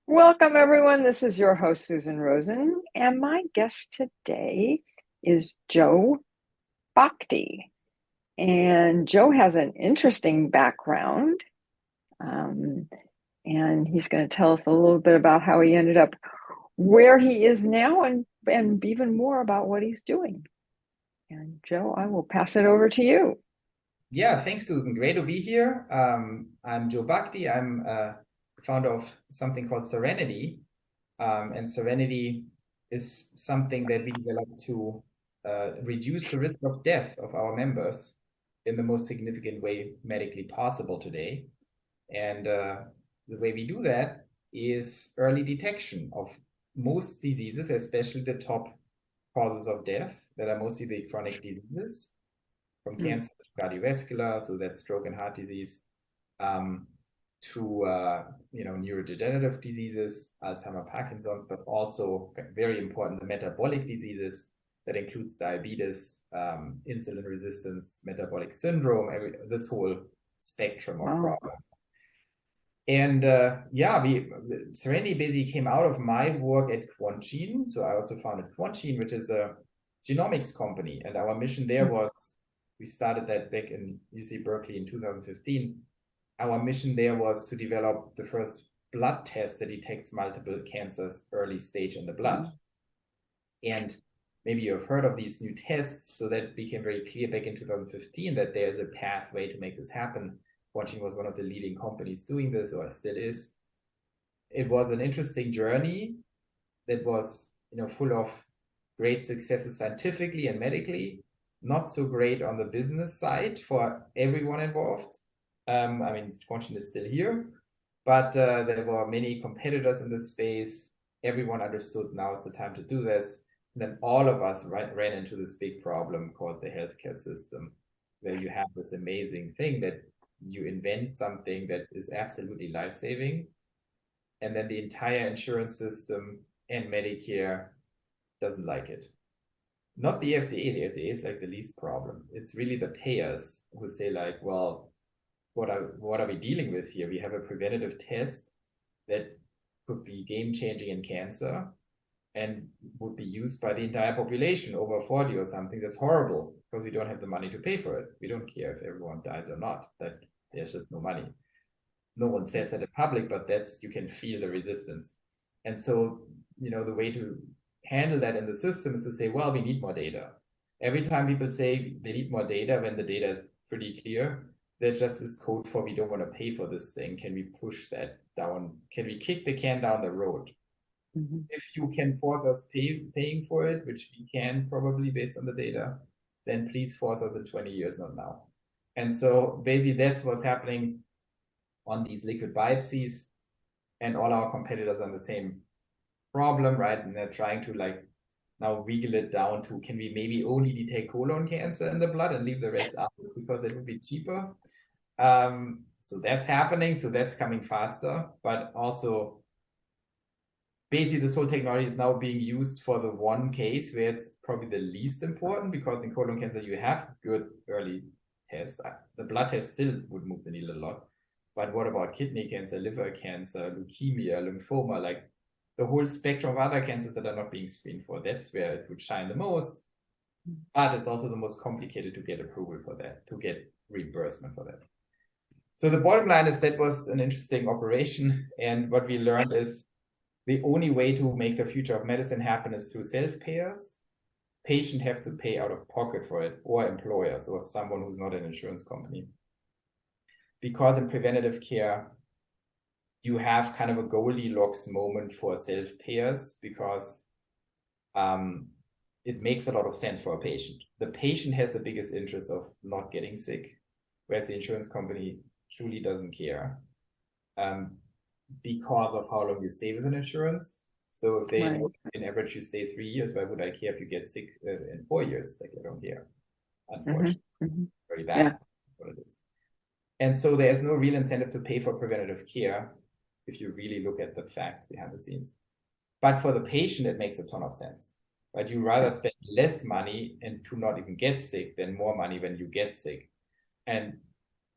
Welcome, everyone. This is your host, Susan Rosin, and my guest today is Joe Bhakdi. And Joe has an interesting background, um, and he's going to tell us a little bit about how he ended up where he is now and even more about what he's doing. And Joe, I will pass it over to you. Yeah, thanks, Susan. Great to be here. I'm Joe Bhakdi. I'm founder of something called Serenity. And Serenity is something that we developed to reduce the risk of death of our members in the most significant way medically possible today. And the way we do that is early detection of most diseases, especially the top causes of death that are mostly the chronic diseases from cancer to cardiovascular, so that's stroke and heart disease, to neurodegenerative diseases, Alzheimer, Parkinson's, but also very important, the metabolic diseases that includes diabetes, insulin resistance, metabolic syndrome, this whole spectrum of problems. And Serenity basically came out of my work at Quantgene. So I also founded Quantgene, which is a genomics company. And our mission there was, we started that back in UC Berkeley in 2015. Our mission there was to develop the first blood test that detects multiple cancers early stage in the blood. And maybe you've heard of these new tests. So that became very clear back in 2015 that there's a pathway to make this happen. Quantgene was one of the leading companies doing this, or still is. It was an interesting journey that was, full of great successes scientifically and medically, not so great on the business side for everyone involved. Quantgene is still here, but there were many competitors in this space. Everyone understood now is the time to do this. And then all of us ran into this big problem called the healthcare system, where you have this amazing thing that you invent something that is absolutely life-saving, and then the entire insurance system and Medicare doesn't like it. Not the FDA. The FDA is like the least problem. It's really the payers who say like, well, what are we dealing with here? We have a preventative test that could be game-changing in cancer and would be used by the entire population over 40 or something. That's horrible because we don't have the money to pay for it. We don't care if everyone dies or not, that there's just no money. No one says that in public, but you can feel the resistance. And so, the way to handle that in the system is to say, well, we need more data. Every time people say they need more data, when the data is pretty clear, that just is code for we don't want to pay for this thing. Can we push that down? Can we kick the can down the road? If you can force us paying for it, which we can probably based on the data, then please force us in 20 years, not now. And so basically that's what's happening on these liquid biopsies, and all our competitors are the same problem, right? And they're trying to now wiggle it down to, can we maybe only detect colon cancer in the blood and leave the rest out because it would be cheaper. So that's happening. So that's coming faster, but also basically this whole technology is now being used for the one case where it's probably the least important, because in colon cancer you have good early tests. The blood test still would move the needle a lot. But what about kidney cancer, liver cancer, leukemia, lymphoma, like the whole spectrum of other cancers that are not being screened for? That's where it would shine the most. But it's also the most complicated to get approval for that, to get reimbursement for that. So the bottom line is that was an interesting operation. And what we learned is the only way to make the future of medicine happen is through self-payers. Patients have to pay out of pocket for it, or employers, or someone who's not an insurance company. Because in preventative care, you have kind of a Goldilocks moment for self-payers, because it makes a lot of sense for a patient. The patient has the biggest interest of not getting sick, whereas the insurance company truly doesn't care. Because of how long you stay with an insurance. So if they know in average you stay 3 years, why would I care if you get sick in 4 years? Like, I don't care. Unfortunately, very bad. Yeah. That's what it is. And so there's no real incentive to pay for preventative care if you really look at the facts behind the scenes. But for the patient, it makes a ton of sense. Right? You rather spend less money and to not even get sick than more money when you get sick. And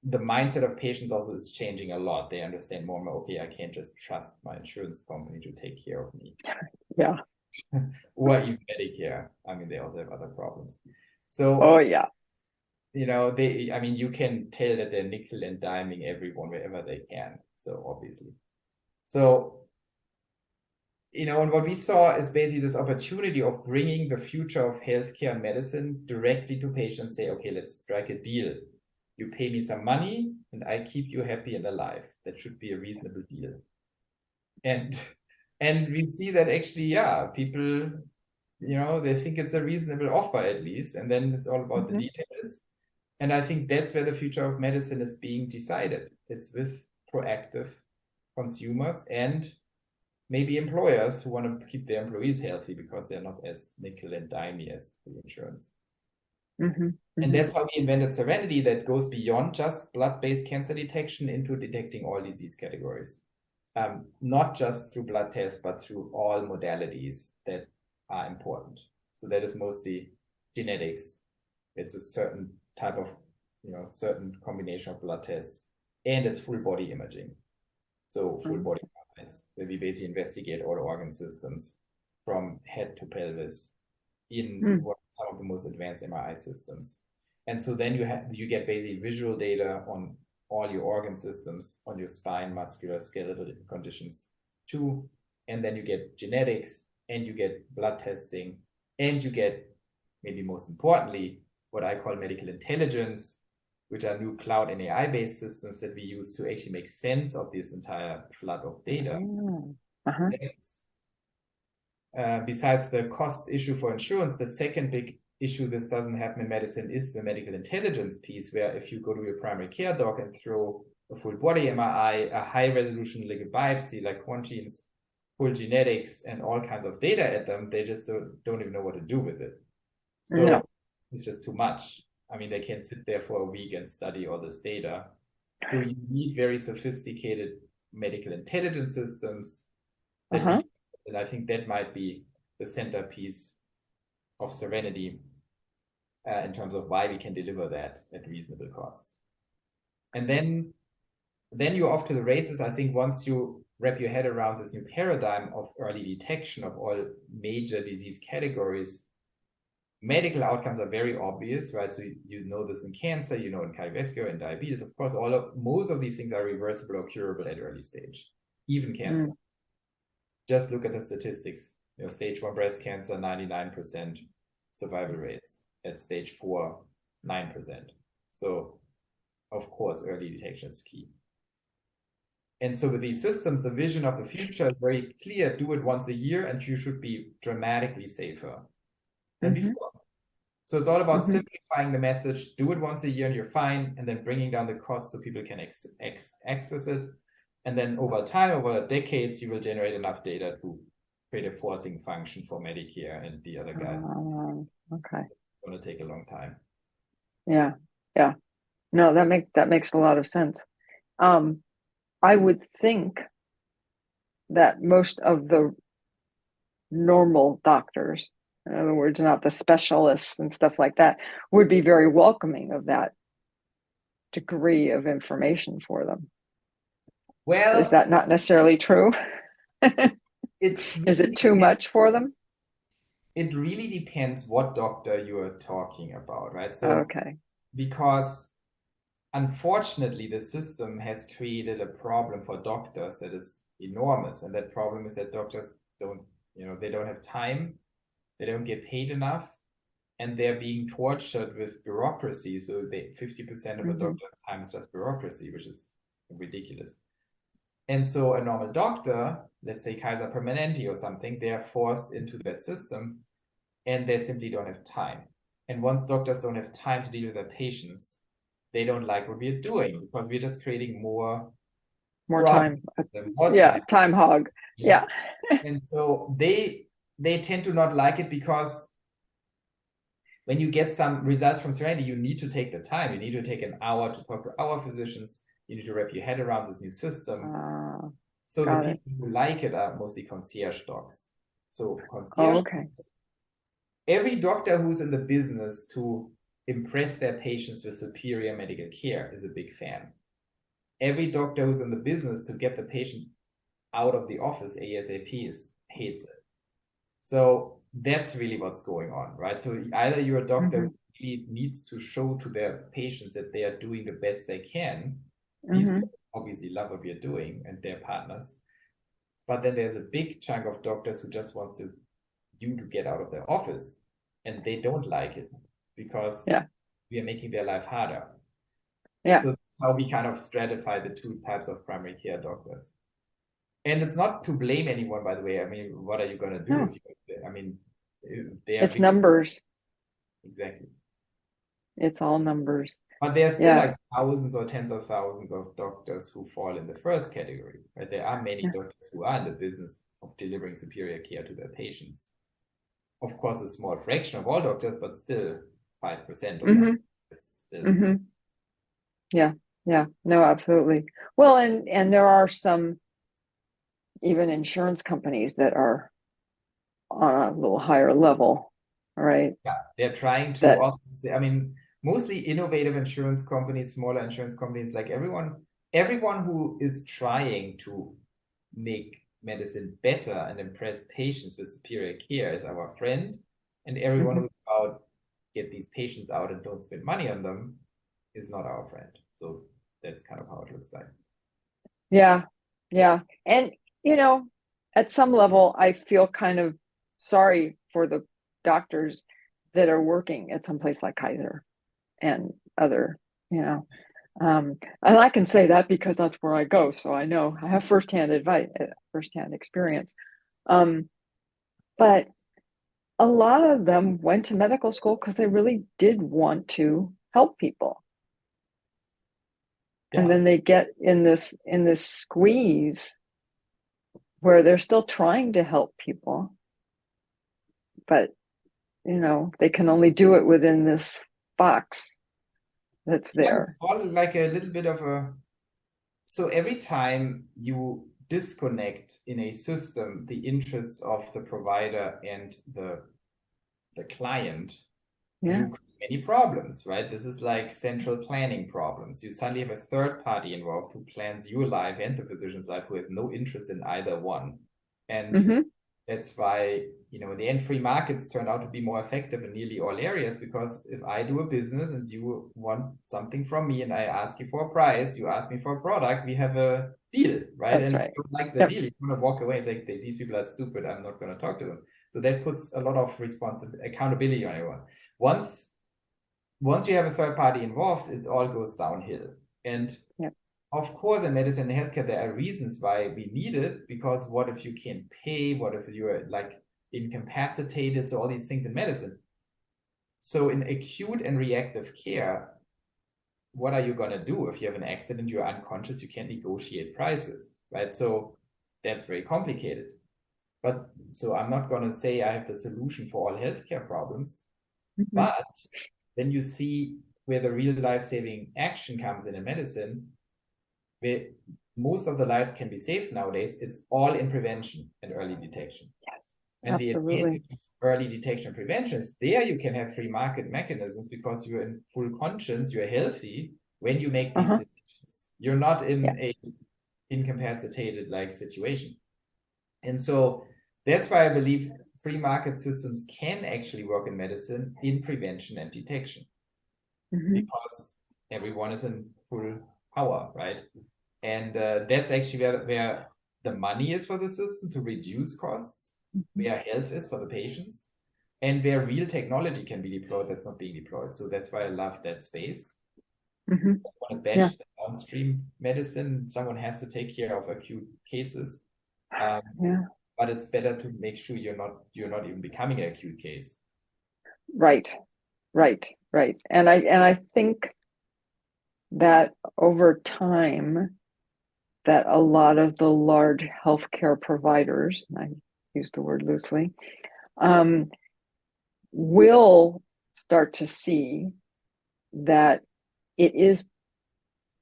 the mindset of patients also is changing a lot. They understand more and more, okay, I can't just trust my insurance company to take care of me. Yeah. Or even Medicare. I mean, they also have other problems. So, Oh, yeah. you can tell that they're nickel and diming everyone wherever they can. So obviously. So, and what we saw is basically this opportunity of bringing the future of healthcare and medicine directly to patients, say, okay, let's strike a deal. You pay me some money and I keep you happy and alive. That should be a reasonable deal. And we see that actually, yeah, people, they think it's a reasonable offer at least, and then it's all about the details. And I think that's where the future of medicine is being decided. It's with proactive consumers and maybe employers who want to keep their employees healthy because they're not as nickel and dimey as the insurance. And that's how we invented Serenity, that goes beyond just blood-based cancer detection into detecting all disease categories. Not just through blood tests, but through all modalities that are important. So that is mostly genetics. It's a certain type of, certain combination of blood tests, and it's full body imaging. So full body MRIs, where we basically investigate all organ systems from head to pelvis in some of the most advanced MRI systems. And so then you get basically visual data on all your organ systems, on your spine, muscular, skeletal conditions too. And then you get genetics, and you get blood testing, and you get, maybe most importantly, what I call medical intelligence, which are new cloud and AI-based systems that we use to actually make sense of this entire flood of data. Besides the cost issue for insurance, the second big issue this doesn't happen in medicine is the medical intelligence piece, where if you go to your primary care doc and throw a full body MRI, a high resolution liquid biopsy like quantines, full genetics, and all kinds of data at them, they just don't even know what to do with it. So it's just too much. I mean, they can't sit there for a week and study all this data. So you need very sophisticated medical intelligence systems. And I think that might be the centerpiece of Serenity in terms of why we can deliver that at reasonable costs. And then you're off to the races. I think once you wrap your head around this new paradigm of early detection of all major disease categories, medical outcomes are very obvious, right? So you know this in cancer, in cardiovascular and diabetes. Of course, most of these things are reversible or curable at early stage, even cancer. Just look at the statistics. Stage 1 breast cancer, 99% survival rates. At stage 4, 9%. So, of course, early detection is key. And so with these systems, the vision of the future is very clear. Do it once a year, and you should be dramatically safer than before. So it's all about simplifying the message. Do it once a year and you're fine, and then bringing down the cost so people can access it. And then over time, over decades, you will generate enough data to create a forcing function for Medicare and the other guys. Okay. It's going to take a long time. Yeah. No, that makes a lot of sense. I would think that most of the normal doctors, in other words, not the specialists and stuff like that, would be very welcoming of that degree of information for them. Well, is that not necessarily true? Is it too much for them? It really depends what doctor you are talking about, right? So, okay. Because unfortunately, the system has created a problem for doctors that is enormous. And that problem is that doctors they don't have time, they don't get paid enough, and they're being tortured with bureaucracy. So 50% of a doctor's time is just bureaucracy, which is ridiculous. And so a normal doctor, let's say Kaiser Permanente or something, they're forced into that system and they simply don't have time. And once doctors don't have time to deal with their patients, they don't like what we're doing because we're just creating more time. Time hog. Yeah. And so they tend to not like it because when you get some results from Serenity, you need to take the time. You need to take an hour to talk to our physicians. You need to wrap your head around this new system. So the people who like it are mostly concierge docs. So concierge. Okay. Every doctor who's in the business to impress their patients with superior medical care is a big fan. Every doctor who's in the business to get the patient out of the office ASAP hates it. So that's really what's going on, right? So either you're a doctor who really needs to show to their patients that they are doing the best they can. These doctors obviously love what we are doing and their partners. But then there's a big chunk of doctors who just wants you to get out of their office, and they don't like it because we are making their life harder. Yeah. So that's how we kind of stratify the two types of primary care doctors. And it's not to blame anyone, by the way. I mean, what are you going to do if you, I mean, it's numbers. Exactly. It's all numbers. But there's still like thousands or tens of thousands of doctors who fall in the first category, right? There are many doctors who are in the business of delivering superior care to their patients. Of course, a small fraction of all doctors, but still 5% or something. It's still. Yeah. No, absolutely. Well, and there are some even insurance companies that are on a little higher level, right? Yeah, they're trying to also say, I mean, mostly innovative insurance companies, smaller insurance companies, like everyone who is trying to make medicine better and impress patients with superior care is our friend. And everyone who's about get these patients out and don't spend money on them is not our friend. So that's kind of how it looks like. Yeah. And, at some level, I feel kind of sorry for the doctors that are working at some place like Kaiser and other, and I can say that because that's where I go. So I know I have firsthand experience. But a lot of them went to medical school because they really did want to help people. Yeah. And then they get in this squeeze where they're still trying to help people, but they can only do it within this box that's there. It's all like a little bit of so every time you disconnect in a system the interests of the provider and the client, you create many problems, right? This is like central planning problems. You suddenly have a third party involved who plans your life and the physician's life, who has no interest in either one. And that's why, in the end, free markets turned out to be more effective in nearly all areas, because if I do a business and you want something from me and I ask you for a price, you ask me for a product, we have a deal, right? That's and right. if you don't like the deal, you want to walk away and say, these people are stupid, I'm not going to talk to them. So that puts a lot of accountability on everyone. Once you have a third party involved, it all goes downhill. And of course, in medicine and healthcare, there are reasons why we need it, because what if you can't pay? What if you're like incapacitated? So all these things in medicine. So in acute and reactive care, what are you going to do? If you have an accident, you're unconscious, you can't negotiate prices, right? So that's very complicated. But so I'm not going to say I have the solution for all healthcare problems, but then you see where the real life-saving action comes in medicine, where most of the lives can be saved nowadays. It's all in prevention and early detection. Yes, and absolutely. The advantage of early detection and prevention is there you can have free market mechanisms, because you're in full conscience, you're healthy when you make these decisions. You're not in a incapacitated like situation. And so that's why I believe free market systems can actually work in medicine in prevention and detection, because everyone is in full power, right? And that's actually where the money is for the system to reduce costs, where health is for the patients, and where real technology can be deployed that's not being deployed. So that's why I love that space. So I want to bash the downstream medicine. Someone has to take care of acute cases. But it's better to make sure you're not even becoming an acute case. Right. And I think that over time, that a lot of the large healthcare providers, and I use the word loosely, will start to see that it is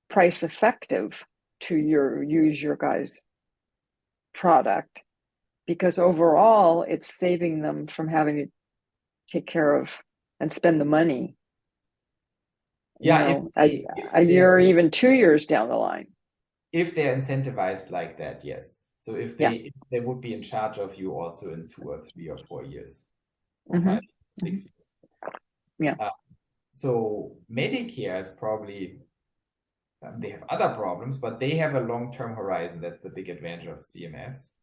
price effective to use your guys' product, because overall it's saving them from having to take care of and spend the money you Yeah, know, if a they year or are, even 2 years down the line. if they're incentivized like that, yes. So Yeah. if they would be in charge of you also in 2 or 3 or 4 years, or Hmm. 5, 6 years. Yeah. Uh, so Medicare is probably, they have other problems, but they have a long-term horizon. That's the big advantage of CMS.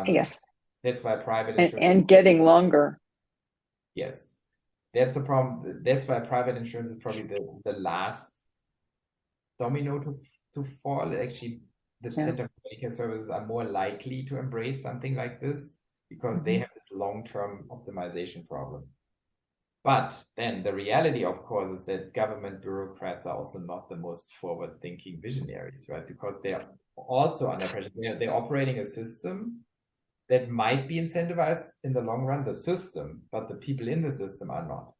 Yes. That's why private And, insurance, and getting longer. yes, that's the problem. That's why private insurance is probably the last domino to fall. Actually, the Yeah. Center for Medicare Services are more likely to embrace something like this because they Hmm. have this long-term optimization problem. But then the reality, of course, is that government bureaucrats are also not the most forward-thinking visionaries, right? Because they're also under pressure. They're operating a system that might be incentivized in the long run, the system, but the people in the system are not.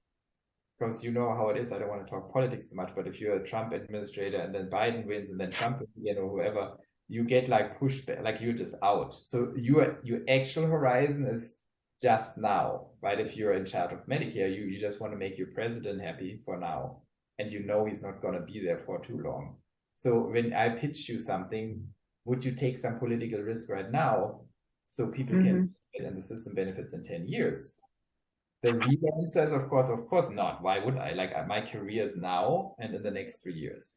Because you know how it is. I don't want to talk politics too much, but if you're a Trump administrator and then Biden wins and then Trump wins again or whoever, you get like pushed back, like you're just out. So your actual horizon is just now, right? If you're in charge of Medicare, you just want to make your president happy for now. And you know he's not going to be there for too long. So when I pitch you something, would you take some political risk right now so people can and the system benefits in 10 years? The real answer is, of course not. Why would I? Like my career is now and in the next 3 years.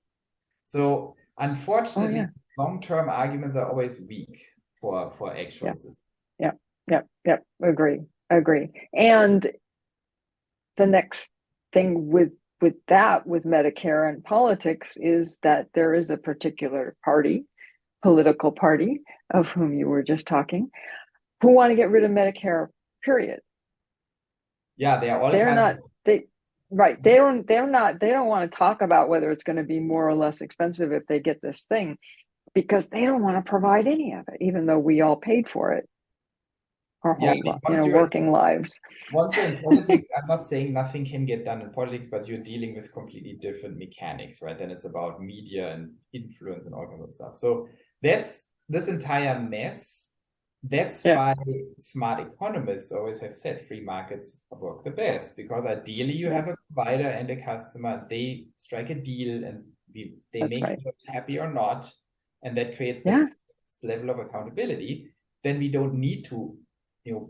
So Oh, unfortunately, yeah. long-term arguments are always weak for actual Yeah. systems. Yeah. Yeah. Yeah. Agree. And the next thing with that, with Medicare and politics, is that there is a particular political party, of whom you were just talking, who want to get rid of Medicare, period. Yeah, there are all They're kinds not, of they, right. They don't want to talk about whether it's going to be more or less expensive if they get this thing, because they don't want to provide any of it, even though we all paid for it our yeah. I whole, mean, working lives. once you're in politics, I'm not saying nothing can get done in politics, but you're dealing with completely different mechanics, right? Then it's about media and influence and all kinds of stuff. So that's this entire mess. That's Yeah. why smart economists always have said free markets work the best, because ideally you Yeah. have a provider and a customer, they strike a deal and they That's make right. you happy or not, and that creates that Yeah. level of accountability. Then we don't need to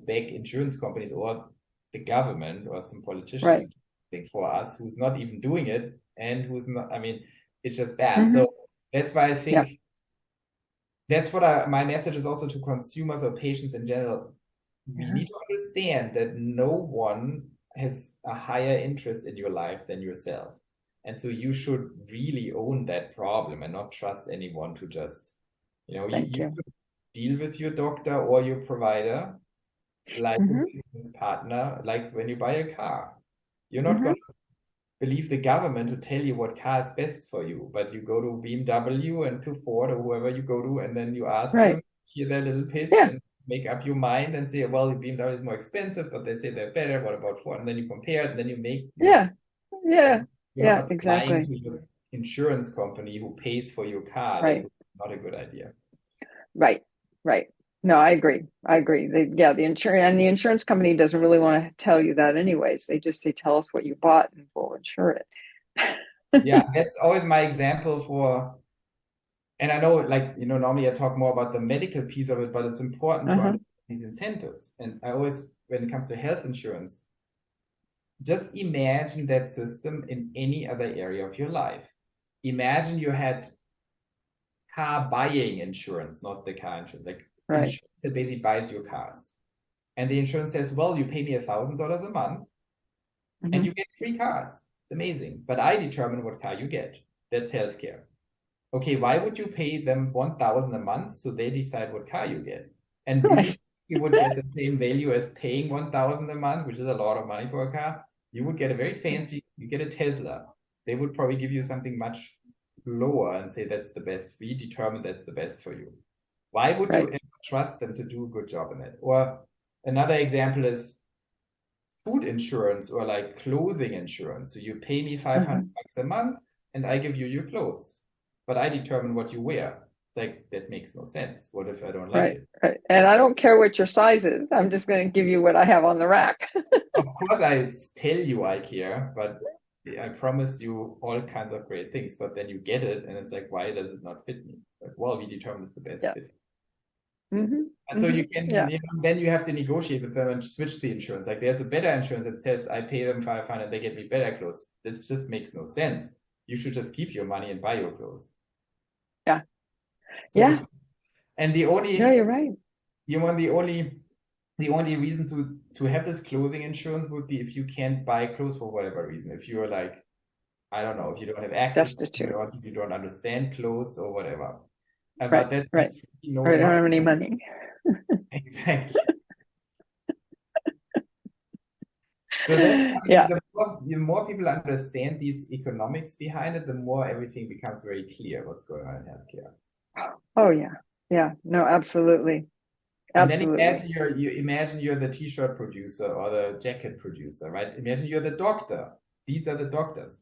beg insurance companies or the government or some politician to Right. do something for us who's not even doing it and who's not, I mean, it's just bad. Mm-hmm. So that's why I Yeah. think that's what my message is also to consumers or patients in general. We Yeah. need to understand that no one has a higher interest in your life than yourself. And so you should really own that problem and not trust anyone to just, Thank you you. should deal with your doctor or your provider like a Mm-hmm. business partner, like when you buy a car. You're not Mm-hmm. going to believe the government to tell you what car is best for you, but you go to BMW and to Ford or whoever you go to, and then you ask them, Right. hear their little pitch, Yeah. and make up your mind and say, well, BMW is more expensive, but they say they're better. What about Ford? And then you compare it, and then you make your Yeah. decision. Yeah. You're Yeah. not lying Exactly. to your insurance company who pays for your car. That Right. would be not a good idea. Right. Right. No, I agree. The insurance company doesn't really want to tell you that anyways. They just say, tell us what you bought and we'll insure it. Yeah, that's always my example for. And I know, like, normally I talk more about the medical piece of it, but it's important to Uh-huh. understand these incentives. And I always, when it comes to health insurance, just imagine that system in any other area of your life. Imagine you had car buying insurance, not the car insurance, like Right. insurance that basically buys your cars. And the insurance says, well, you pay me $1,000 a month and Mm-hmm. you get 3 cars. It's amazing. But I determine what car you get. That's healthcare. Okay, why would you pay them 1,000 a month so they decide what car you get? And do Right. you would get the same value as paying 1,000 a month, which is a lot of money for a car? You would get a very fancy, you get a Tesla. They would probably give you something much lower and say that's the best. We determine that's the best for you. Why would you Right. ever trust them to do a good job in it? Or another example is food insurance or like clothing insurance. So you pay me 500 Uh-huh. bucks a month and I give you your clothes, but I determine what you wear. It's like, that makes no sense. What if I don't like Right. it? Right. And I don't care what your size is. I'm just going to give you what I have on the rack. Of course, I tell you I care, but I promise you all kinds of great things, but then you get it and it's like, why does it not fit me? Like, well, we determined it's the best Yeah. fit. Mm-hmm. And so you Mm-hmm. can, Yeah. then you have to negotiate with them and switch the insurance. Like there's a better insurance that says I pay them 500, they get me better clothes. This just makes no sense. You should just keep your money and buy your clothes. Yeah. So, Yeah. and the only, No, you're right. the only reason to have this clothing insurance would be if you can't buy clothes for whatever reason. If you're like, I don't know, if you don't have access to Destitute. it, or if you don't understand clothes or whatever. Right. But that's Right. no, Or I don't not have any money. exactly. So that's, I mean, Yeah. the more people understand these economics behind it, the more everything becomes very clear what's going on in healthcare. Oh yeah. Yeah. No, absolutely. And then Absolutely. imagine you're the t-shirt producer or the jacket producer, right? Imagine you're the doctor. These are the doctors.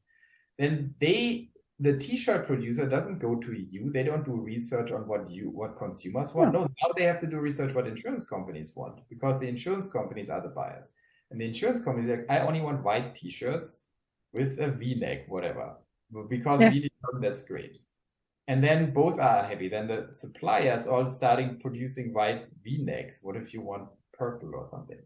Then the t-shirt producer doesn't go to you. They don't do research on what consumers want. No. No, now they have to do research what insurance companies want, because the insurance companies are the buyers. And the insurance companies are like, I only want white t-shirts with a V-neck, whatever, because Yeah. we determined that's great. And then both are unhappy. Then the suppliers all starting producing white V-necks. What if you want purple or something?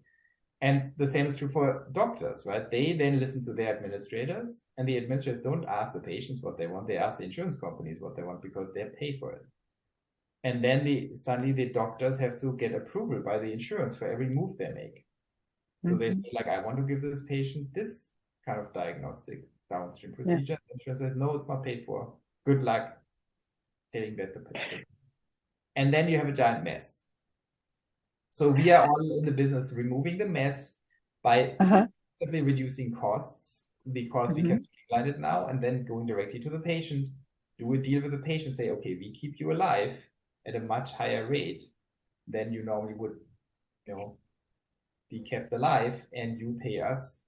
And the same is true for doctors, right? They then listen to their administrators, and the administrators don't ask the patients what they want. They ask the insurance companies what they want because they pay for it. And then suddenly the doctors have to get approval by the insurance for every move they make. So they say, like, I want to give this patient this kind of diagnostic downstream procedure. Yeah. The insurance says, no, it's not paid for. Good luck telling that the patient. And then you have a giant mess. So we are all in the business removing the mess by simply reducing costs, because we can streamline it now, and then going directly to the patient, do a deal with the patient, say, okay, we keep you alive at a much higher rate than you normally would, be kept alive, and you pay us,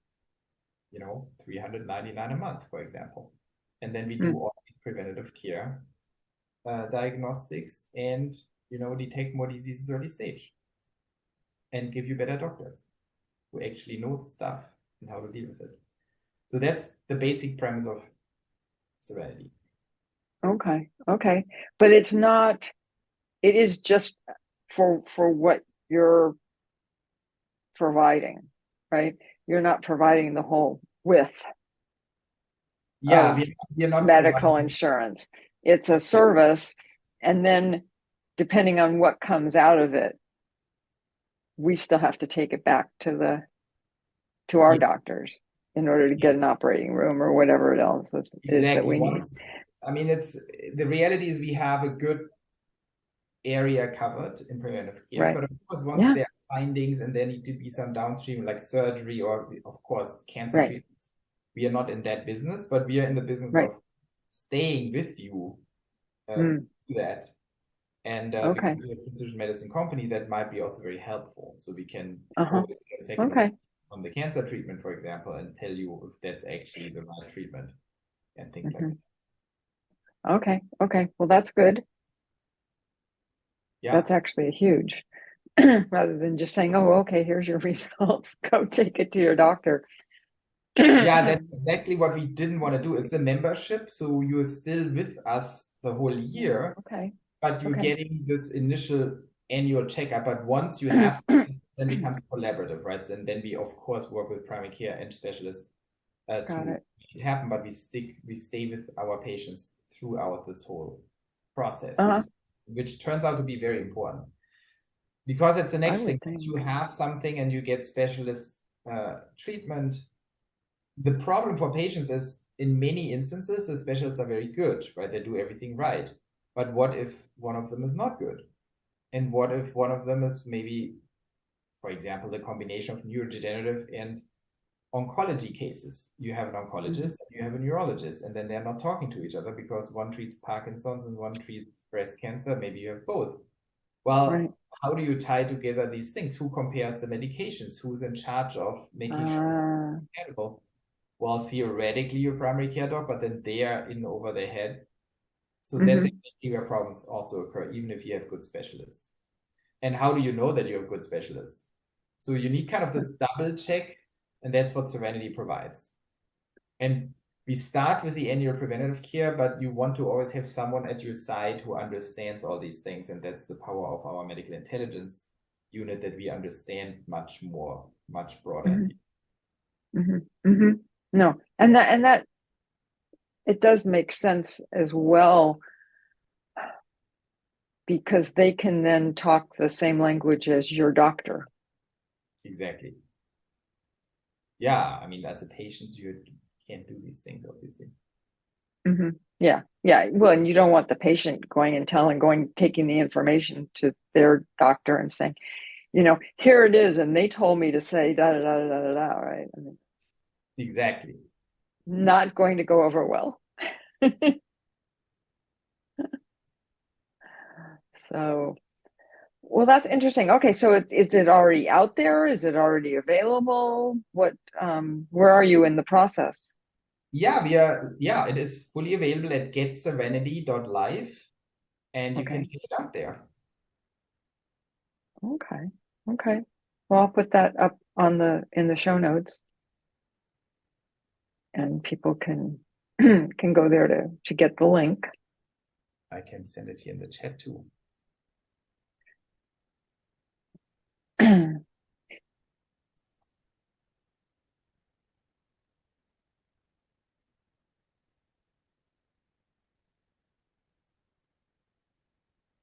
$399 a month, for example. And then we do all these preventative care diagnostics and, detect more diseases early stage and give you better doctors who actually know the stuff and how to deal with it. So that's the basic premise of Serenity. Okay. Okay. But it's not, it is just for what you're providing, right? You're not providing the whole width. Yeah, we're not medical insurance. It's a service, and then depending on what comes out of it, we still have to take it back to our doctors in order to get an operating room or whatever else is that we need. I mean, the reality is we have a good area covered in preventive care, right. But of course, once there are findings and there need to be some downstream, like surgery or, of course, cancer treatments, we are not in that business, but we are in the business of staying with you through that. And because we're a precision medicine company, that might be also very helpful. So we can always get second on the cancer treatment, for example, and tell you if that's actually the right treatment and things like that. Okay. Well, that's good. Yeah. That's actually huge. Rather than just saying, oh, okay, here's your results. Go take it to your doctor. Yeah, that's exactly what we didn't want to do. It's a membership, so you're still with us the whole year. Okay. But you're getting this initial annual checkup. But once you have something, then it becomes collaborative, right? And then we, of course, work with primary care and specialists to make it happen. But we stay with our patients throughout this whole process, which turns out to be very important. Because it's the next thing. Once you have something and you get specialist treatment, the problem for patients is, in many instances, the specialists are very good, right? They do everything right. But what if one of them is not good? And what if one of them is maybe, for example, the combination of neurodegenerative and oncology cases? You have an oncologist and you have a neurologist, and then they're not talking to each other because one treats Parkinson's and one treats breast cancer. Maybe you have both. Well, how do you tie together these things? Who compares the medications? Who's in charge of making sure it's compatible? Well, theoretically, your primary care doc, but then they are in over their head. So that's exactly where problems also occur, even if you have good specialists. And how do you know that you have good specialists? So you need kind of this double check, and that's what Serenity provides. And we start with the annual preventative care, but you want to always have someone at your side who understands all these things. And that's the power of our medical intelligence unit, that we understand much more, much broader. No, and that it does make sense as well, because they can then talk the same language as your doctor. Exactly. Yeah, I mean, as a patient, you can't do these things, obviously. Yeah. Well, and you don't want the patient going and taking the information to their doctor and saying, here it is, and they told me to say da da da da da da. Right? I mean, exactly. Not going to go over well. So, well, that's interesting. Okay, so is it already out there? Is it already available? Where are you in the process? Yeah, it is fully available at getserenity.live, and you can check it out there. Okay. Well, I'll put that up in the show notes, and people can can go there to get the link. I can send it here in the chat too.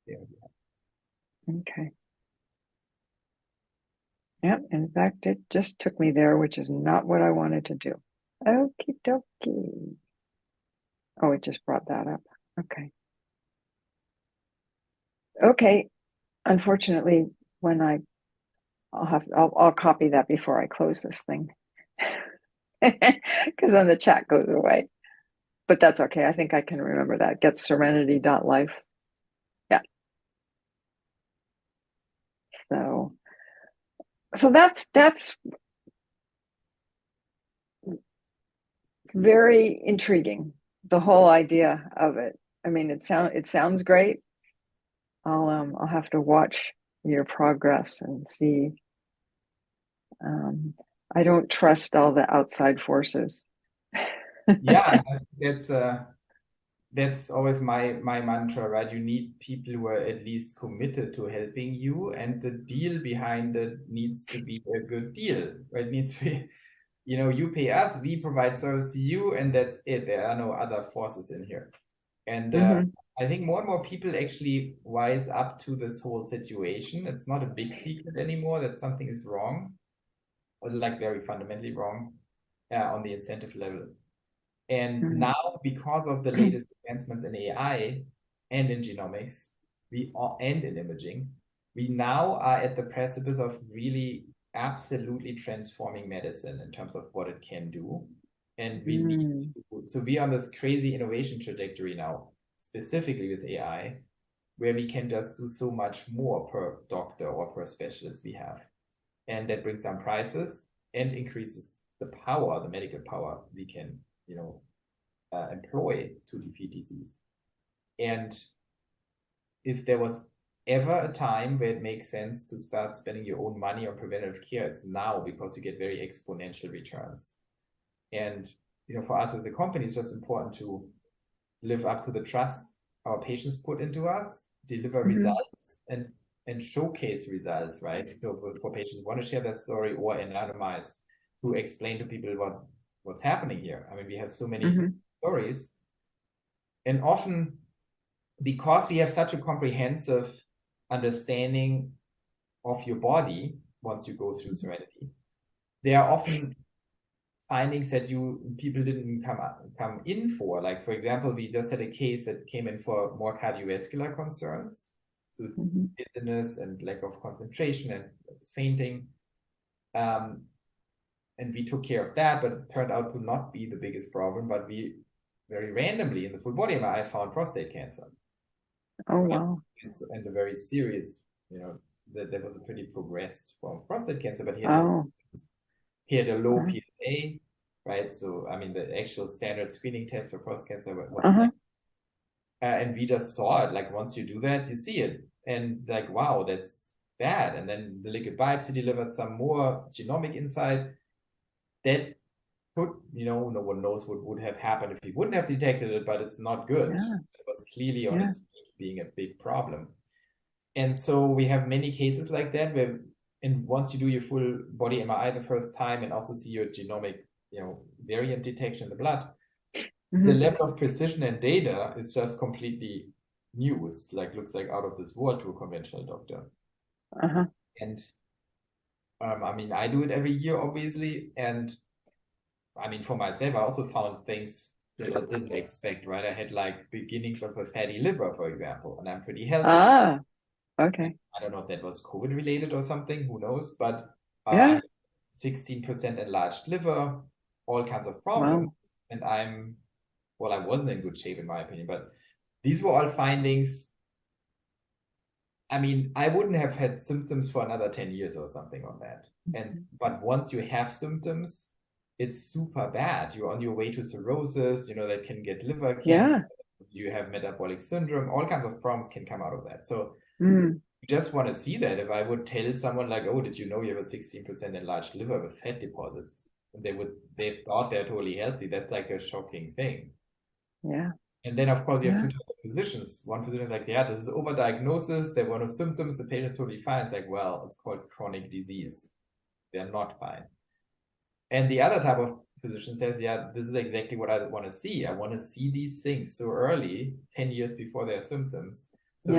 There we go. Okay. Yep, in fact, it just took me there, which is not what I wanted to do. Okie dokie. Oh, it just brought that up. Okay. Unfortunately, I'll copy that before I close this thing, because then the chat goes away. But that's okay. I think I can remember that. Getserenity.life. Yeah. So that's very intriguing, the whole idea of it. I mean, it sounds great. I'll have to watch your progress and see. I don't trust all the outside forces. Yeah, that's always my mantra, right? You need people who are at least committed to helping you, and the deal behind it needs to be a good deal, right? It needs to be, you pay us, we provide service to you, and that's it. There are no other forces in here. And I think more and more people actually wise up to this whole situation. It's not a big secret anymore that something is wrong, or like very fundamentally wrong, on the incentive level. And now, because of the latest advancements in AI and in genomics, and in imaging, we now are at the precipice of really absolutely transforming medicine in terms of what it can do. And so we're on this crazy innovation trajectory now, specifically with AI, where we can just do so much more per doctor or per specialist we have. And that brings down prices and increases the power, the medical power we can, employ to defeat disease. And if there was ever a time where it makes sense to start spending your own money on preventative care, it's now, because you get very exponential returns. And for us as a company, it's just important to live up to the trust our patients put into us, deliver results, and showcase results, right? For patients who want to share their story or anonymize, to explain to people what's happening here. I mean, we have so many stories, and often, because we have such a comprehensive understanding of your body once you go through Serenity, there are often findings that people didn't come in for. Like, for example, we just had a case that came in for more cardiovascular concerns, so dizziness and lack of concentration and fainting. And we took care of that, but it turned out to not be the biggest problem. But we very randomly in the full body MRI found prostate cancer. Oh, wow. And a very serious, that was a pretty progressed form of prostate cancer, but he had a low PSA, right? So, I mean, the actual standard screening test for prostate cancer was and we just saw it. Like, once you do that, you see it. And like, wow, that's bad. And then the liquid biopsy delivered some more genomic insight that could, no one knows what would have happened if he wouldn't have detected it, but it's not good. Yeah. It was clearly on Yeah. its way to being a big problem. And so we have many cases like that where, and once you do your full body MRI the first time and also see your genomic, variant detection in the blood, the level of precision and data is just completely new. It's like, looks like out of this world to a conventional doctor. Uh-huh. And I mean, I do it every year, obviously. And I mean, for myself, I also found things that I didn't expect, right? I had like beginnings of a fatty liver, for example, and I'm pretty healthy. Ah, okay. I don't know if that was COVID related or something, who knows? But I Yeah. have 16% enlarged liver, all kinds of problems. Wow. And I wasn't in good shape in my opinion, but these were all findings. I mean, I wouldn't have had symptoms for another 10 years or something on that. But once you have symptoms, it's super bad. You're on your way to cirrhosis, that can get liver cancer. You have metabolic syndrome, all kinds of problems can come out of that. So you just want to see that. If I would tell someone like, oh, did you know you have a 16% enlarged liver with fat deposits? And they thought they're totally healthy. That's like a shocking thing. Yeah. And then, of course, you have two types of physicians. One physician is like, yeah, this is overdiagnosis. There were no symptoms. The patient's totally fine. It's like, well, it's called chronic disease. They're not fine. And the other type of physician says, yeah, this is exactly what I want to see. I want to see these things so early, 10 years before their symptoms. So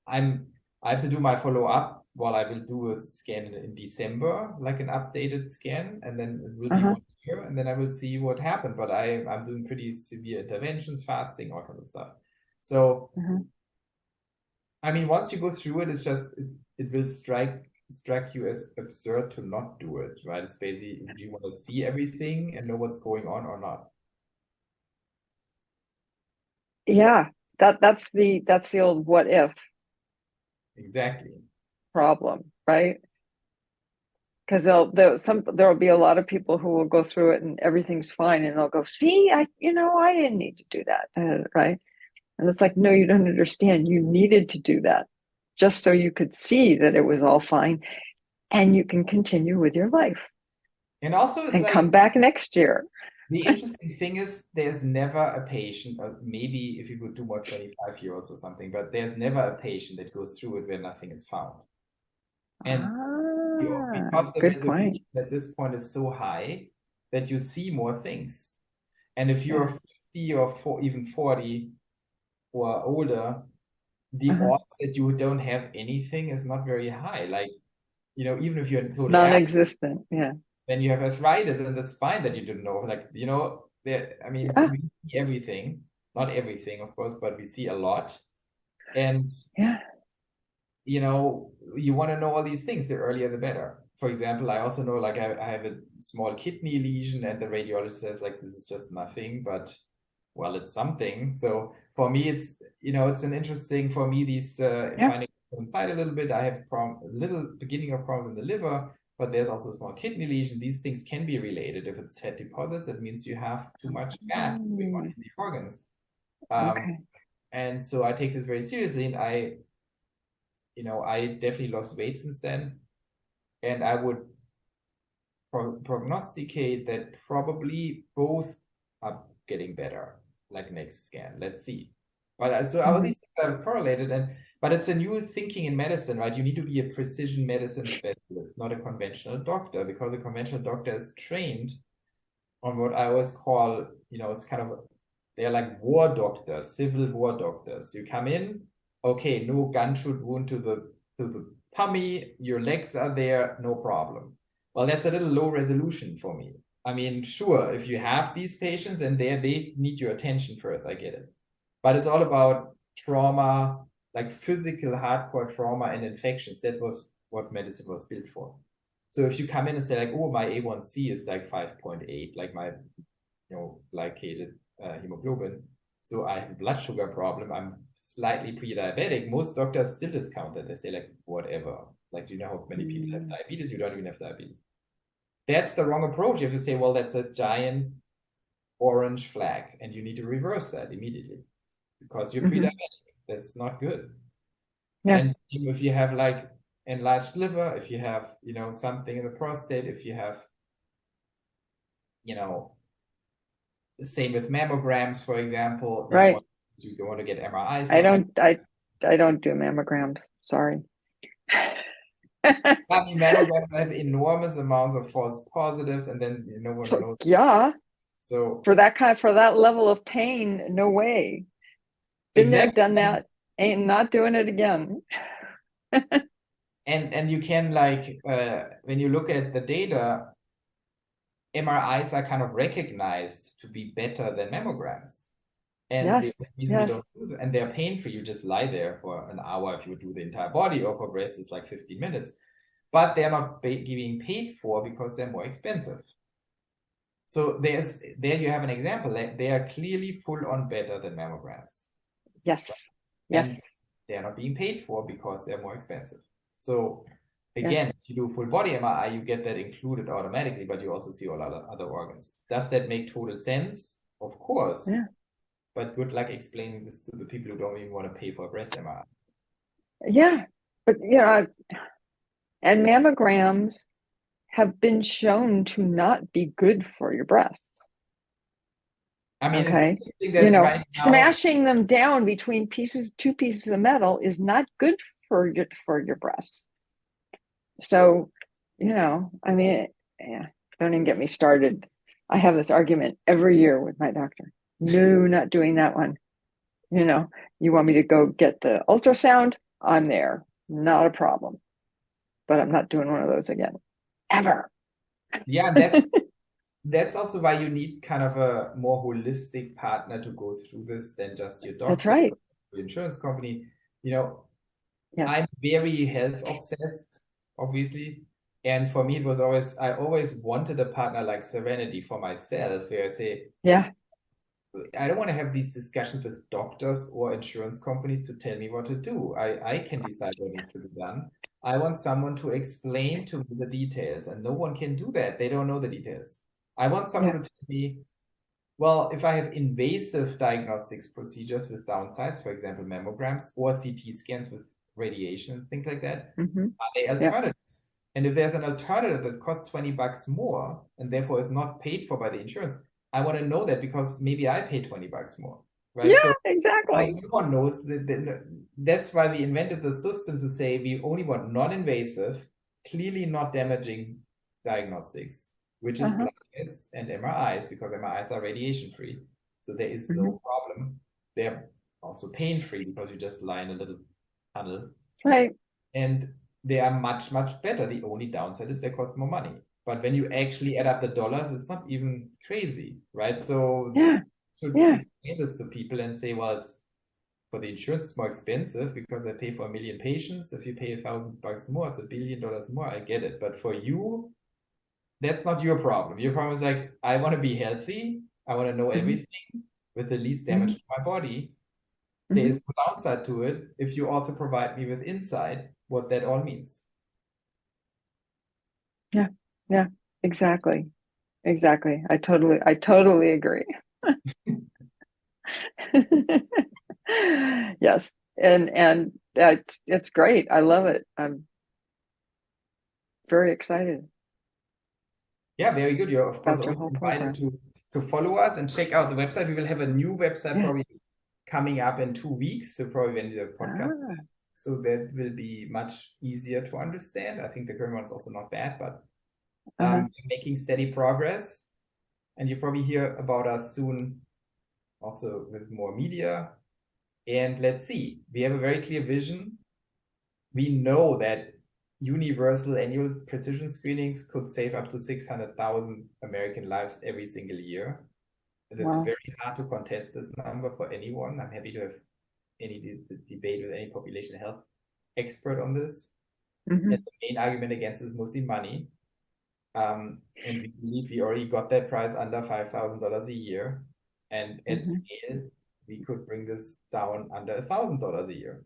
I have to do my follow-up. Well, I will do a scan in December, like an updated scan, and then it will be 1 year, and then I will see what happened. But I'm doing pretty severe interventions, fasting, all kind of stuff. So, I mean, once you go through it, it's just, it will strike you as absurd to not do it, right? It's basically, do you want to see everything and know what's going on or not? Yeah. That's the old what if Exactly. problem, right? Because there'll be a lot of people who will go through it and everything's fine, and they'll go, see, I didn't need to do that, right? And it's like, no, you don't understand. You needed to do that just so you could see that it was all fine, and you can continue with your life. And also, it's and like, come back next year. The interesting thing is there's never a patient, or maybe if you could do more 25-year-olds or something, but there's never a patient that goes through it where nothing is found. And because the Good point. resolution at this point is so high that you see more things. And if you're 50 or even 40 or older, the odds that you don't have anything is not very high. Like, even if you're totally non-existent, then you have arthritis in the spine that you didn't know. Like, we see everything, not everything, of course, but we see a lot. And, you want to know all these things, the earlier the better. For example, I also know, like, I have a small kidney lesion and the radiologist says, like, this is just nothing, but, well, it's something. So for me, it's, it's an interesting, for me, these findings coincide a little bit. I have a little beginning of problems in the liver, but there's also a small kidney lesion. These things can be related. If it's fat deposits, it means you have too much fat going on in the organs. And so I take this very seriously, and I definitely lost weight since then. And I would prognosticate that probably both are getting better, like next scan. Let's see. But so all these things are correlated, but it's a new thinking in medicine, right? You need to be a precision medicine specialist, not a conventional doctor, because a conventional doctor is trained on what I always call, it's kind of, they're like war doctors, civil war doctors. You come in, okay, no gunshot wound to the tummy, your legs are there, no problem. Well, that's a little low resolution for me. I mean, sure, if you have these patients and they need your attention first, I get it. But it's all about trauma, like physical hardcore trauma and infections. That was what medicine was built for. So if you come in and say like, oh, my A1C is like 5.8, like my, glycated hemoglobin, so I have a blood sugar problem, I'm slightly pre-diabetic, most doctors still discount that. They say like, whatever. Like, do you know how many people have diabetes? You don't even have diabetes. That's the wrong approach. You have to say, well, that's a giant orange flag, and you need to reverse that immediately because you're pre-diabetic. That's not good. And if you have like enlarged liver, if you have, something in the prostate, if you have you know, same with mammograms, for example. Right. You want to get MRIs. I don't do mammograms. Sorry. I mean, mammograms have enormous amounts of false positives, and then no one knows. Yeah. So For that level of pain, no way. Been there, done that. Ain't not doing it again. And you can when you look at the data, MRIs are kind of recognized to be better than mammograms. And Yes. the reason we don't do that, and they're pain-free. You just lie there for an hour if you do the entire body, or for breast it's like 15 minutes. But they're not being paid for because they're more expensive. So there you have an example. They are clearly full on better than mammograms. Yes. And Yes. they're not being paid for because they're more expensive. So again, if you do full body MRI, you get that included automatically, but you also see all other organs. Does that make total sense? Of course. Yeah. But good luck explaining this to the people who don't even want to pay for a breast MRI. Yeah. But and mammograms have been shown to not be good for your breasts. I mean, okay, that right now, smashing them down between two pieces of metal is not good for your breasts. So, I mean, yeah, don't even get me started. I have this argument every year with my doctor. No, not doing that one. You want me to go get the ultrasound? I'm there. Not a problem. But I'm not doing one of those again. Ever. Yeah, that's also why you need kind of a more holistic partner to go through this than just your doctor. That's right. Your insurance company. Yes. I'm very health obsessed, obviously. And for me, I always wanted a partner like Serenity for myself, where I say, yeah, I don't want to have these discussions with doctors or insurance companies to tell me what to do. I can decide what needs to be done. I want someone to explain to me the details, and no one can do that. They don't know the details. I want someone to tell me, well, if I have invasive diagnostics procedures with downsides, for example, mammograms or CT scans with radiation, things like that, are they alternatives? And if there's an alternative that costs $20 more and therefore is not paid for by the insurance, I want to know that because maybe I pay $20 more, right? Yeah, so exactly. Everyone knows that's why we invented the system to say we only want non-invasive, clearly not damaging diagnostics, which is blood tests and MRIs, because MRIs are radiation-free. So there is no problem. They're also pain-free because you just lie in a little tunnel. Right. And they are much, much better. The only downside is they cost more money. But when you actually add up the dollars, it's not even crazy, right? So to explain this to people and say, well, it's for the insurance, it's more expensive because they pay for 1 million patients. If you pay $1,000 more, it's $1 billion more. I get it. But for you, that's not your problem. Your problem is like, I want to be healthy. I want to know everything with the least damage to my body. There is no downside to it if you also provide me with insight what that all means. Yeah, exactly. I totally agree. Yes. And it's great. I love it. I'm very excited. Yeah, very good. You're of course always invited to follow us and check out the website. We will have a new website probably coming up in 2 weeks. So probably when the podcast so that will be much easier to understand. I think the current one is also not bad, but making steady progress. And you probably hear about us soon also with more media. And let's see, we have a very clear vision. We know that universal annual precision screenings could save up to 600,000 American lives every single year. And it's very hard to contest this number for anyone. I'm happy to have any debate with any population health expert on this. And the main argument against is mostly money. And we believe we already got that price under $5,000 a year. And at scale, we could bring this down under $1,000 a year,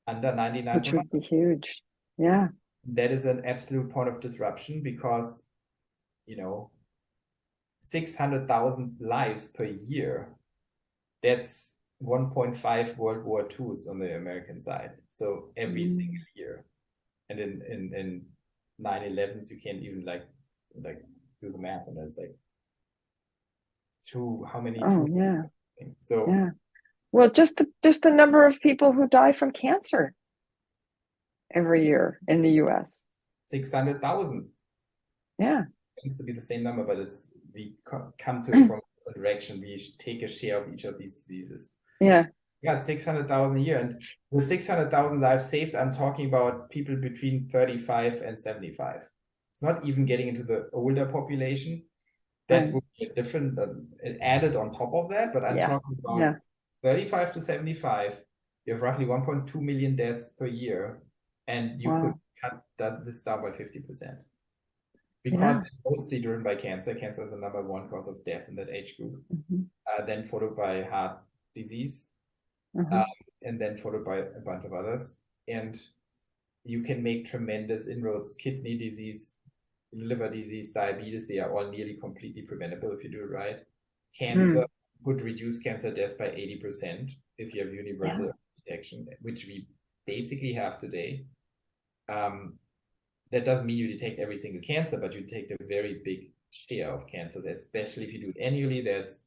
under 99 which would be huge. Yeah. That is an absolute point of disruption because, 600,000 lives per year, that's 1.5 World War IIs on the American side. So every single year. And in 9/11s, you can't even like do the math, and it's like to how many? Oh, yeah. So Yeah. Well, just the number of people who die from cancer every year in the US. 600,000. Yeah. It used to be the same number, but we come to it from a direction. We take a share of each of these diseases. Yeah. Yeah, it's 600,000 a year. And the 600,000 lives saved, I'm talking about people between 35 and 75. It's not even getting into the older population. That Right. would be a different added on top of that, but I'm talking about 35 to 75. You have roughly 1.2 million deaths per year, and you could cut this down by 50%. Because they're mostly driven by cancer. Cancer is the #1 cause of death in that age group. Then followed by heart disease, and then followed by a bunch of others. And you can make tremendous inroads. Kidney disease, liver disease, diabetes, they are all nearly completely preventable if you do it right. Cancer would reduce cancer deaths by 80% if you have universal detection, which we basically have today. That doesn't mean you detect every single cancer, but you detect a very big share of cancers, especially if you do it annually. There's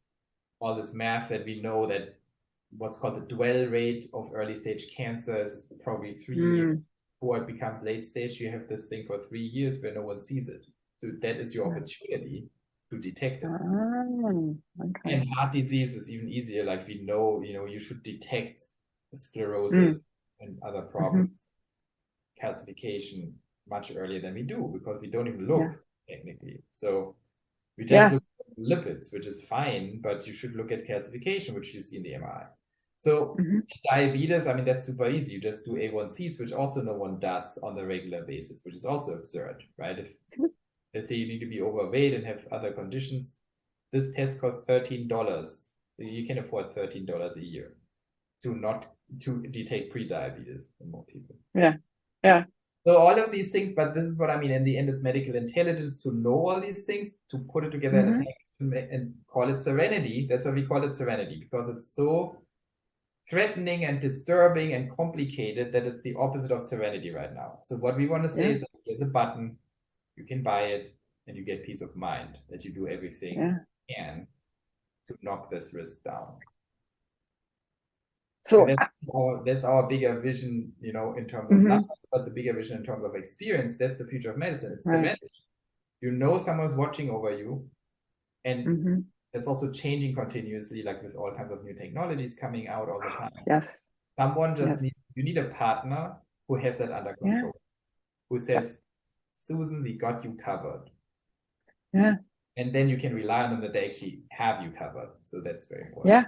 all this math that we know that what's called the dwell rate of early stage cancer is probably 3 years before it becomes late stage. You have this thing for 3 years where no one sees it. So that is your opportunity to detect it. And heart disease is even easier. Like we know, you should detect sclerosis and other problems, calcification, much earlier than we do because we don't even look technically. So we just look at lipids, which is fine, but you should look at calcification, which you see in the MRI. So diabetes, I mean, that's super easy. You just do A1Cs, which also no one does on a regular basis, which is also absurd, right? If let's say you need to be overweight and have other conditions, this test costs $13. You can afford $13 a year to detect pre-diabetes in more people. Yeah. So all of these things, but this is what I mean. In the end, it's medical intelligence to know all these things, to put it together in a package and call it serenity. That's why we call it serenity, because it's so threatening and disturbing and complicated that it's the opposite of serenity right now. So what we want to say is that here's a button, you can buy it, and you get peace of mind that you do everything you can to knock this risk down. So that's our bigger vision, in terms of numbers, but the bigger vision in terms of experience, that's the future of medicine. It's serenity. You know someone's watching over you, and that's also changing continuously, like with all kinds of new technologies coming out all the time. Yes. Someone just you need a partner who has that under control, who says, Susan, we got you covered. Yeah. And then you can rely on them that they actually have you covered. So that's very important. Yeah.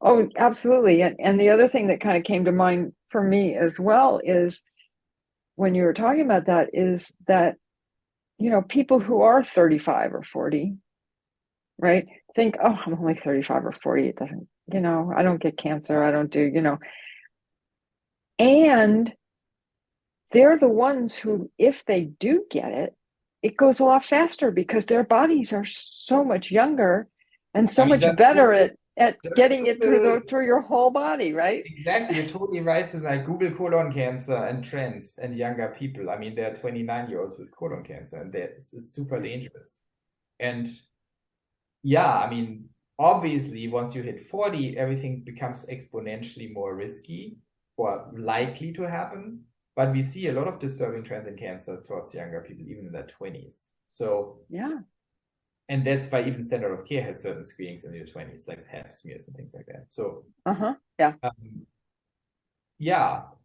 Oh, absolutely. And the other thing that kind of came to mind for me as well is when you were talking about that is that, people who are 35 or 40, right, think, oh, I'm only 35 or 40. It doesn't, I don't get cancer. I don't do, and they're the ones who, if they do get it, it goes a lot faster because their bodies are so much younger and so much better at getting it through your whole body, right? Exactly. You're totally right. It's like Google colon cancer and trends and younger people. I mean, there are 29-year-olds with colon cancer, and it's super dangerous. And I mean, obviously, once you hit 40, everything becomes exponentially more risky or likely to happen. But we see a lot of disturbing trends in cancer towards younger people, even in their 20s. So and that's why even standard of care has certain screenings in your 20s, like pap smears and things like that. So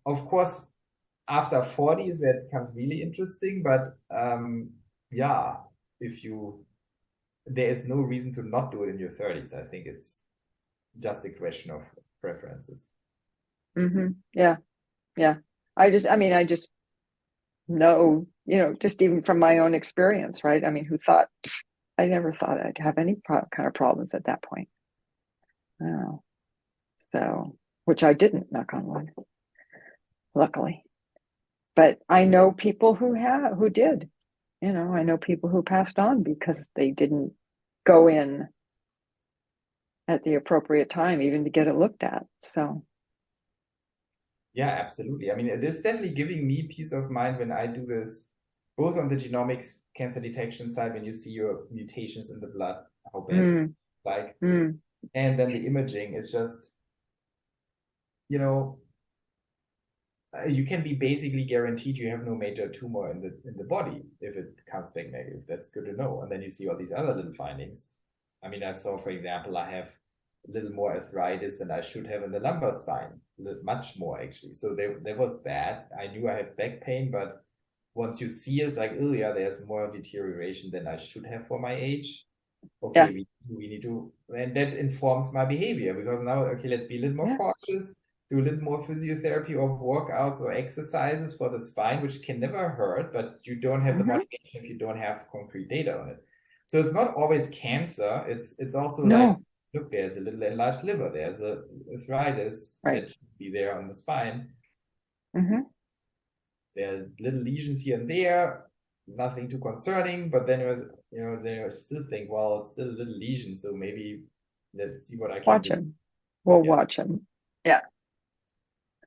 of course, after 40 is where it becomes really interesting. But if there is no reason to not do it in your 30s. I think it's just a question of preferences. Yeah. I just know, just even from my own experience, right? I mean, I never thought I'd have any kind of problems at that point. Oh, so, which I didn't, knock on wood, luckily. But I know people who did, I know people who passed on because they didn't go in at the appropriate time, even to get it looked at. So. Yeah, absolutely. I mean, it is definitely giving me peace of mind when I do this, both on the genomics cancer detection side, when you see your mutations in the blood, how bad like, Mm. and then the imaging is just, you know, you can be basically guaranteed you have no major tumor in the body if it comes back negative. That's good to know. And then you see all these other little findings. I mean, I saw, for example, I have a little more arthritis than I should have in the lumbar spine, much more actually. So that was bad. I knew I had back pain, but once you see it, it's like, oh yeah, there's more deterioration than I should have for my age. Okay, Yeah. we need to, and that informs my behavior, because now, okay, let's be a little more Yeah. cautious, do a little more physiotherapy or workouts or exercises for the spine, which can never hurt, but you don't have the Mhm. motivation if you don't have concrete data on it. So it's not always cancer. It's also like, No. look, there's a little enlarged liver, there's a arthritis Right. that should be there on the spine. Hmm. There are little lesions here and there, nothing too concerning, but then then you still think, well, it's still a little lesion, so maybe let's see what I can Watch do. him. We'll Yeah. watch him. Yeah.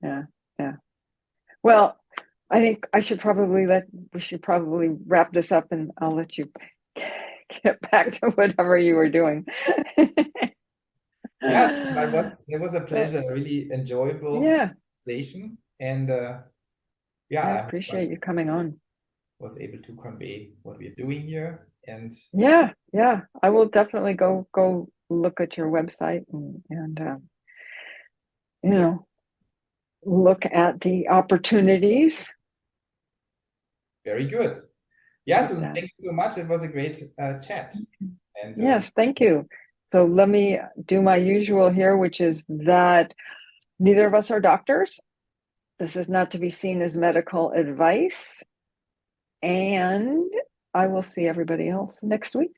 Yeah. Yeah. Well, I think we should probably wrap this up, and I'll let you get back to whatever you were doing. Yes, it was a But pleasure, a really enjoyable yeah, conversation. And I yeah, I hope I appreciate you coming on. was able to convey what we're doing here. And Yeah, yeah. I will definitely go look at your website and you know, look at the opportunities. very good. Yeah, With Susan, that. thank you so much. It was a great chat. And Yes, thank you. So let me do my usual here, which is that neither of us are doctors. This is not to be seen as medical advice. And I will see everybody else next week.